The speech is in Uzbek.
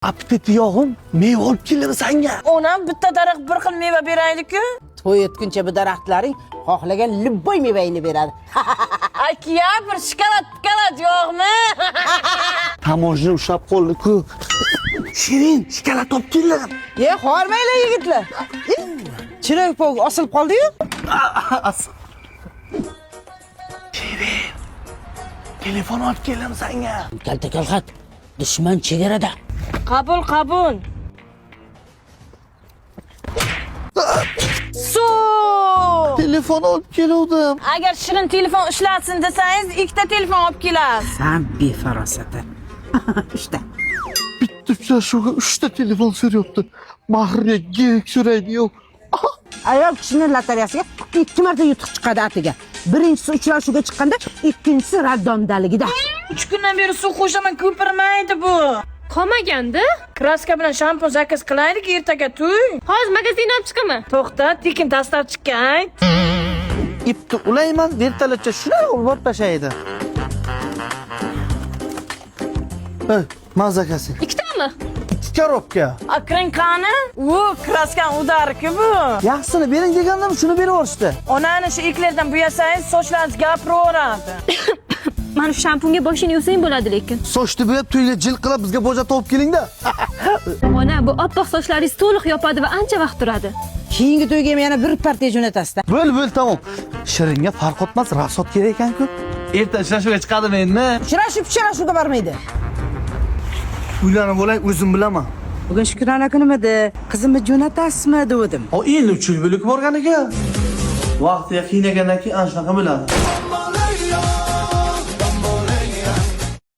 Apetiti yo'g'im, meva olib keldim senga. Onam bitta daraxt bir xil meva beraydi-ku. To'y etguncha bu daraxtlaring xohlagan libboy mevangni beradi. Aka, bir shikolat yo'qmi? Tamojni ushlab qoldi-ku. Shirin, shikolat olib keldim. Hormanglar yigitlar. Chiroq pog osilib qoldi-yu. Shirin. Telefon olib keldim senga. Kalta kalxat. Dushman chegarada. Qabul. Telefon olib keldim. Agar Shirin telefon ishlatsin desangiz, ikkita telefon olib kelasiz. Sen befarosatan. İşte. Bitta uchrashuvga 3 ta telefon so'rayapti. Mahriya gerek so'raydi yo'q. Ayol kishining lotereyasiga 2 marta yutuq chiqadi atiga. Birinchisi uchrashuvga chiqqanda, ikkinchisi raddomdaligida. 3 kundan beri suv qo'shaman, ko'pirmaydi bu. Qolmaganda? Kraska bilan shampun zakaz qilaylik ertaga to'y. Hozir magazindan olib chiqaman. To'xta, tekin dasturchiga ayt. Ipni ulayman, vertolyotga shunday urib tashlaydi. Mazakasi. Ikkitami? 2 korobka. Akring qani? U kraskan udarki bu. Yaxshisini bering degandim, shuni berib yuborishdi. Onani shu iklardan bo'yasangiz, sochlaringiz gapiraveradi. Mana shu shampunga boshini yuvsang bo'ladi lekin. Sochni bo'yab to'yga jil qilib bizga boja topib keling-da. Ona, bu oppoq sochlaringiz to'liq yopadi va ancha vaqt turadi. Keyingi to'yga yana bir partiya jo'natasizda. Bo'l, tamom. Shiringa farq etmas, rasot kerak ekan-ku. Erta ishlashga chiqadimi endi? Uchrashuvga bormaydi. Uylanib bo'lay, o'zim bilaman. Bugun Shukrona kunimidi. Qizimni jo'natasizmi dedim. O endi 3 yil bo'lib borgan ekan. Vaqtiga qiynagandan keyin ana shunaqa bo'ladi.